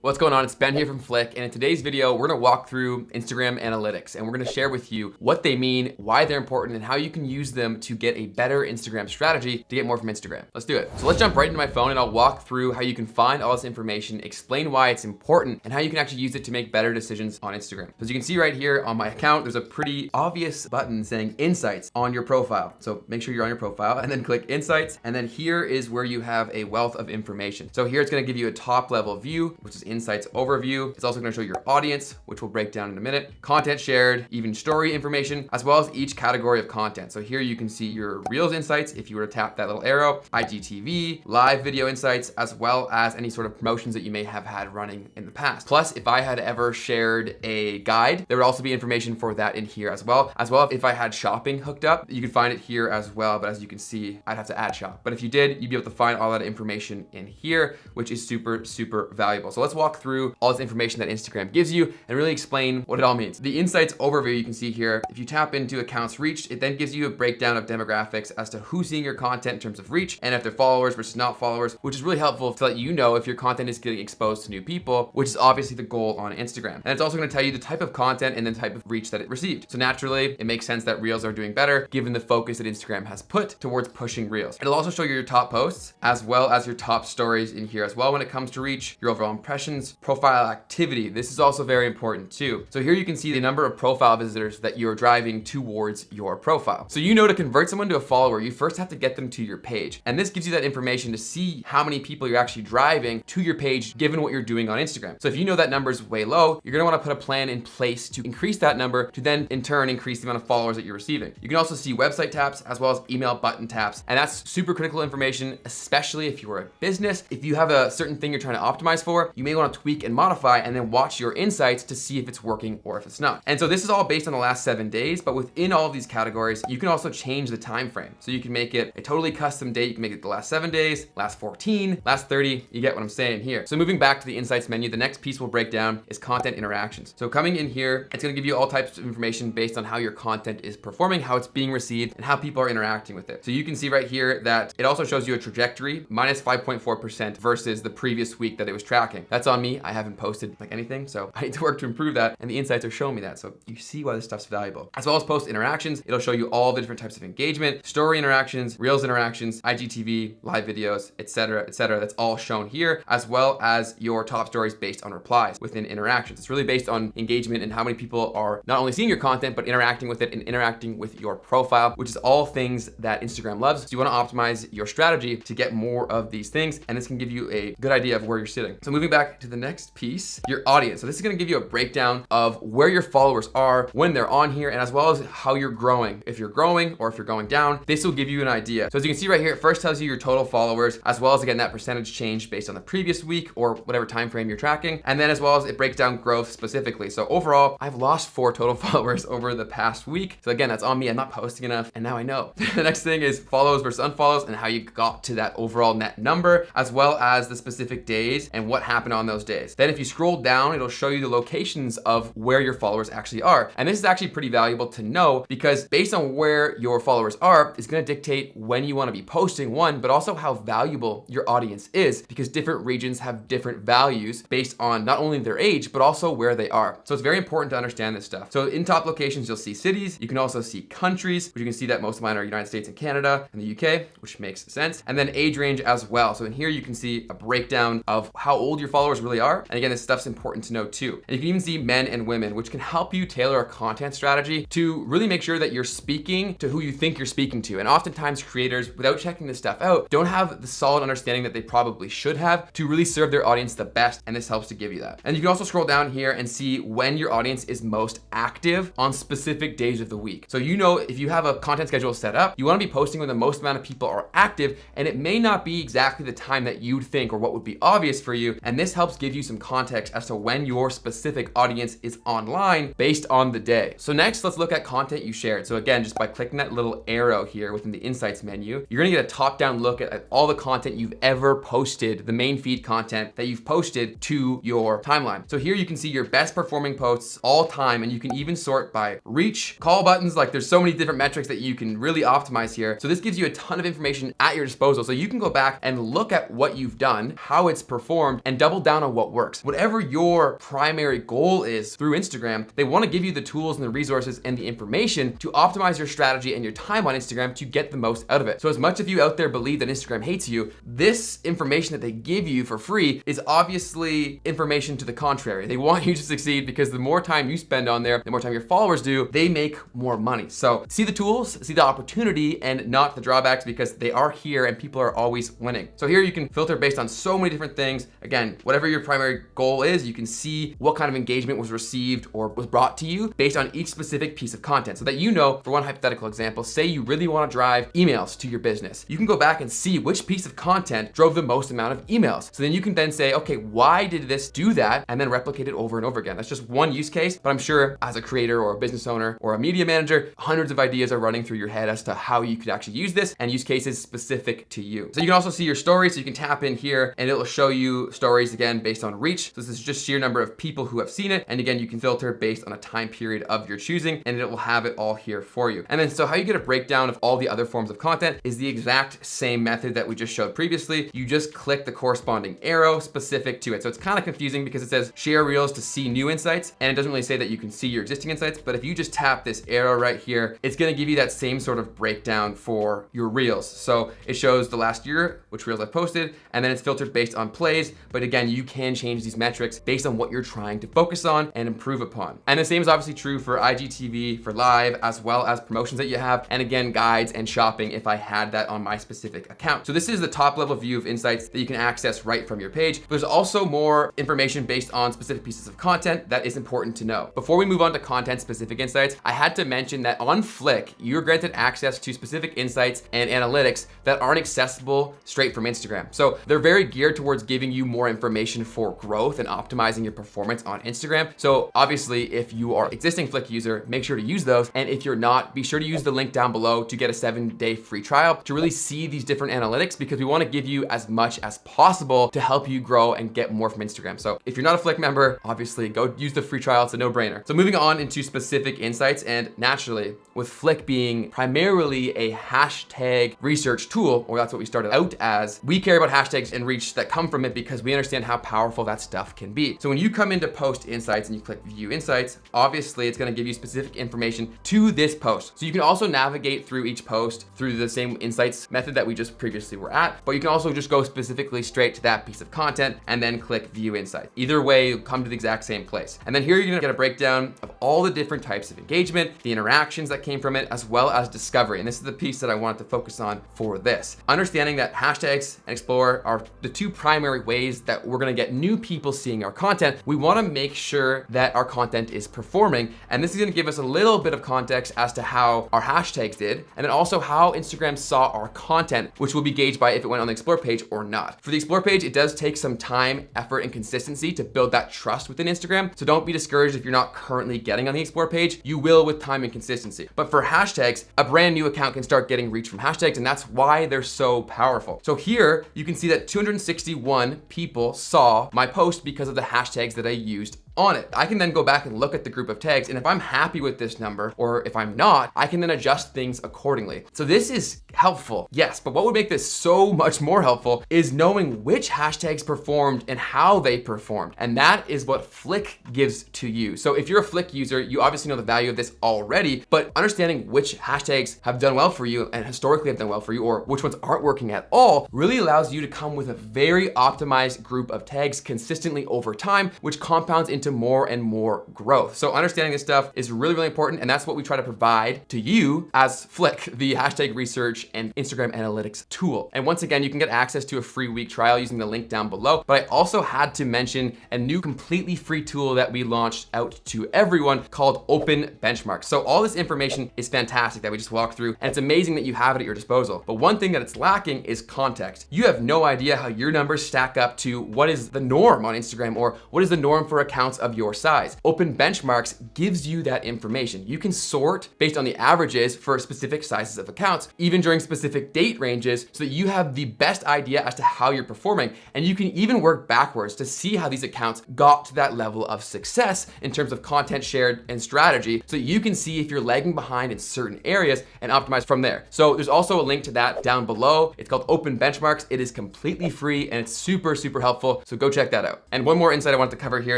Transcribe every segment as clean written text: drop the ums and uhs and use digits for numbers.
What's going on? It's Ben here from Flick, and in today's video, we're gonna walk through Instagram analytics, and we're gonna share with you what they mean, why they're important, and how you can use them to get a better Instagram strategy to get more from Instagram. Let's do it. So let's jump right into my phone, and I'll walk through how you can find all this information, explain why it's important, and how you can actually use it to make better decisions on Instagram. So as you can see right here on my account, there's a pretty obvious button saying Insights on your profile. So make sure you're on your profile, and then click Insights, and then here is where you have a wealth of information. So here it's gonna give you a top-level view, which is Insights overview. It's also going to show your audience, which we'll break down in a minute, content shared, even story information, as well as each category of content. So here you can see your Reels insights if you were to tap that little arrow, IGTV, live video insights, as well as any sort of promotions that you may have had running in the past. Plus, if I had ever shared a guide, there would also be information for that in here as well. If I had shopping hooked up, you can find it here as well. But as you can see, I'd have to add shop. But if you did, you'd be able to find all that information in here, which is super, super valuable. So let's walk through all this information that Instagram gives you and really explain what it all means. The Insights overview you can see here, if you tap into accounts reached, it then gives you a breakdown of demographics as to who's seeing your content in terms of reach and if they're followers versus not followers, which is really helpful to let you know if your content is getting exposed to new people, which is obviously the goal on Instagram. And it's also going to tell you the type of content and the type of reach that it received. So naturally, it makes sense that Reels are doing better given the focus that Instagram has put towards pushing Reels. It'll also show you your top posts as well as your top stories in here as well when it comes to reach, your overall impressions, profile activity. This is also very important too. So here you can see the number of profile visitors that you're driving towards your profile. So you know to convert someone to a follower, you first have to get them to your page. And this gives you that information to see how many people you're actually driving to your page given what you're doing on Instagram. So if you know that number is way low, you're gonna wanna put a plan in place to increase that number to then in turn increase the amount of followers that you're receiving. You can also see website taps as well as email button taps. And that's super critical information, especially if you're a business. If you have a certain thing you're trying to optimize for, you may wanna tweak and modify and then watch your insights to see if it's working or if it's not. And so this is all based on the last 7 days, but within all of these categories, you can also change the time frame. So you can make it a totally custom date. You can make it the last 7 days, last 14, last 30. You get what I'm saying here. So moving back to the insights menu, the next piece we'll break down is content interactions. So coming in here, it's gonna give you all types of information based on how your content is performing, how it's being received, and how people are interacting with it. So you can see right here that it also shows you a trajectory, minus 5.4% versus the previous week that it was tracking. That's on me. I haven't posted like anything, so I need to work to improve that, and the insights are showing me that. So you see why this stuff's valuable. As well as post interactions, it'll show you all the different types of engagement, story interactions, Reels interactions, IGTV, live videos, etc., etc. That's all shown here, as well as your top stories based on replies within interactions. It's really based on engagement and how many people are not only seeing your content, but interacting with it and interacting with your profile, which is all things that Instagram loves. So you wanna optimize your strategy to get more of these things, and this can give you a good idea of where you're sitting. So moving back to the next piece, your audience. So this is gonna give you a breakdown of where your followers are when they're on here, and as well as how you're growing. If you're growing or if you're going down, this will give you an idea. So as you can see right here, it first tells you your total followers, as well as again that percentage change based on the previous week or whatever time frame you're tracking, and then as well as it breaks down growth specifically. So overall, I've lost 4 total followers over the past week. So again, that's on me. I'm not posting enough, and now I know. The next thing is follows versus unfollows and how you got to that overall net number, as well as the specific days and what happened on those days. Then if you scroll down, it'll show you the locations of where your followers actually are. And this is actually pretty valuable to know because based on where your followers are, it's gonna dictate when you wanna be posting, one, but also how valuable your audience is, because different regions have different values based on not only their age, but also where they are. So it's very important to understand this stuff. So in top locations, you'll see cities. You can also see countries, which you can see that most of mine are United States and Canada and the UK, which makes sense. And then age range as well. So in here, you can see a breakdown of how old your followers really are. And again, this stuff's important to know too. And you can even see men and women, which can help you tailor a content strategy to really make sure that you're speaking to who you think you're speaking to. And oftentimes creators, without checking this stuff out, don't have the solid understanding that they probably should have to really serve their audience the best. And this helps to give you that. And you can also scroll down here and see when your audience is most active on specific days of the week. So you know if you have a content schedule set up, you want to be posting when the most amount of people are active, and it may not be exactly the time that you'd think or what would be obvious for you. And this helps give you some context as to when your specific audience is online based on the day. So next, let's look at content you shared. So again, just by clicking that little arrow here within the insights menu, you're gonna get a top-down look at all the content you've ever posted, the main feed content that you've posted to your timeline. So here you can see your best performing posts all time, and you can even sort by reach, call buttons. Like there's so many different metrics that you can really optimize here. So this gives you a ton of information at your disposal. So you can go back and look at what you've done, how it's performed, and double down down on what works. Whatever your primary goal is through Instagram, they want to give you the tools and the resources and the information to optimize your strategy and your time on Instagram to get the most out of it. So as much of you out there believe that Instagram hates you, this information that they give you for free is obviously information to the contrary. They want you to succeed because the more time you spend on there, the more time your followers do, they make more money. So see the tools, see the opportunity, and not the drawbacks, because they are here and people are always winning. So here you can filter based on so many different things. Again, whatever your primary goal is, you can see what kind of engagement was received or was brought to you based on each specific piece of content, so that you know, for one hypothetical example, say you really want to drive emails to your business. You can go back and see which piece of content drove the most amount of emails. So then you can then say, okay, why did this do that? And then replicate it over and over again. That's just one use case, but I'm sure as a creator or a business owner or a media manager, hundreds of ideas are running through your head as to how you could actually use this and use cases specific to you. So you can also see your stories, so you can tap in here and it will show you stories again based on reach. So this is just sheer number of people who have seen it. And again, you can filter based on a time period of your choosing, and it will have it all here for you. And then so how you get a breakdown of all the other forms of content is the exact same method that we just showed previously. You just click the corresponding arrow specific to it. So it's kind of confusing because it says share reels to see new insights, and it doesn't really say that you can see your existing insights. But if you just tap this arrow right here, it's going to give you that same sort of breakdown for your reels. So it shows the last year, which reels I've posted, and then it's filtered based on plays. But again, you can change these metrics based on what you're trying to focus on and improve upon. And the same is obviously true for IGTV, for live, as well as promotions that you have. And again, guides and shopping if I had that on my specific account. So this is the top level view of insights that you can access right from your page. But there's also more information based on specific pieces of content that is important to know. Before we move on to content specific insights, I had to mention that on Flick, you're granted access to specific insights and analytics that aren't accessible straight from Instagram. So they're very geared towards giving you more information for growth and optimizing your performance on Instagram. So obviously, if you are an existing Flick user, make sure to use those. And if you're not, be sure to use the link down below to get a 7-day free trial to really see these different analytics, because we want to give you as much as possible to help you grow and get more from Instagram. So if you're not a Flick member, obviously go use the free trial. It's a no-brainer. So moving on into specific insights, and naturally with Flick being primarily a hashtag research tool, or that's what we started out as, we care about hashtags and reach that come from it because we understand how powerful that stuff can be. So when you come into post insights and you click view insights, obviously it's going to give you specific information to this post. So you can also navigate through each post through the same insights method that we just previously were at, but you can also just go specifically straight to that piece of content and then click view insight. Either way, you'll come to the exact same place. And then here you're going to get a breakdown of all the different types of engagement, the interactions that came from it, as well as discovery. And this is the piece that I wanted to focus on for this. Understanding that hashtags and Explore are the two primary ways that we're going to get new people seeing our content. We want to make sure that our content is performing. And this is going to give us a little bit of context as to how our hashtags did, and then also how Instagram saw our content, which will be gauged by if it went on the Explore page or not. For the Explore page, it does take some time, effort, and consistency to build that trust within Instagram. So don't be discouraged if you're not currently getting on the Explore page. You will with time and consistency. But for hashtags, a brand new account can start getting reach from hashtags, and that's why they're so powerful. So here you can see that 261 people saw my post because of the hashtags that I used on it. I can then go back and look at the group of tags, and if I'm happy with this number, or if I'm not, I can then adjust things accordingly. So this is helpful, yes, but what would make this so much more helpful is knowing which hashtags performed and how they performed. And that is what Flick gives to you. So if you're a Flick user, you obviously know the value of this already, but understanding which hashtags have done well for you and historically have done well for you, or which ones aren't working at all, really allows you to come with a very optimized group of tags consistently over time, which compounds into more and more growth. So understanding this stuff is really, really important. And that's what we try to provide to you as Flick, the hashtag research and Instagram analytics tool. And once again, you can get access to a free week trial using the link down below. But I also had to mention a new completely free tool that we launched out to everyone called Open Benchmarks. So all this information is fantastic that we just walked through, and it's amazing that you have it at your disposal. But one thing that it's lacking is context. You have no idea how your numbers stack up to what is the norm on Instagram, or what is the norm for accounts accounts of your size. Open Benchmarks gives you that information. You can sort based on the averages for specific sizes of accounts, even during specific date ranges, so that you have the best idea as to how you're performing. And you can even work backwards to see how these accounts got to that level of success in terms of content shared and strategy, so that you can see if you're lagging behind in certain areas and optimize from there. So there's also a link to that down below. It's called Open Benchmarks. It is completely free and it's super, super helpful. So go check that out. And one more insight I want to cover here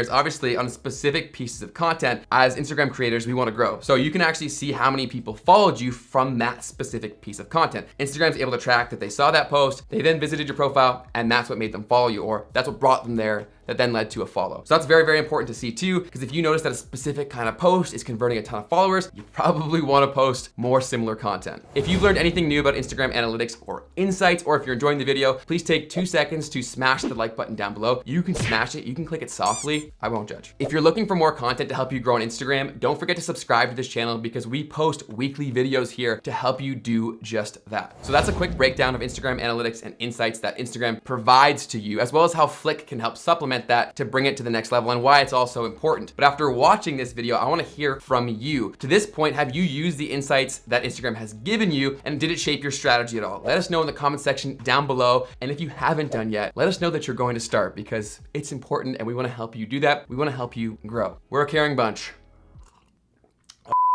is obviously on specific pieces of content, as Instagram creators, we want to grow. So you can actually see how many people followed you from that specific piece of content. Instagram's able to track that they saw that post, they then visited your profile, and that's what made them follow you, or that's what brought them there, that then led to a follow. So that's very, very important to see too, because if you notice that a specific kind of post is converting a ton of followers, you probably want to post more similar content. If you've learned anything new about Instagram analytics or insights, or if you're enjoying the video, please take 2 seconds to smash the like button down below. You can smash it, you can click it softly, I won't judge. If you're looking for more content to help you grow on Instagram, don't forget to subscribe to this channel, because we post weekly videos here to help you do just that. So that's a quick breakdown of Instagram analytics and insights that Instagram provides to you, as well as how Flick can help supplement that to bring it to the next level and why it's also important. But after watching this video, I want to hear from you. To this point, have you used the insights that Instagram has given you, and did it shape your strategy at all? Let us know in the comment section down below. And if you haven't done yet, let us know that you're going to start, because it's important and we want to help you do that. We want to help you grow. We're a caring bunch.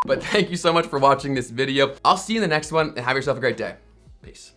But thank you so much for watching this video. I'll see you in the next one, and have yourself a great day. Peace.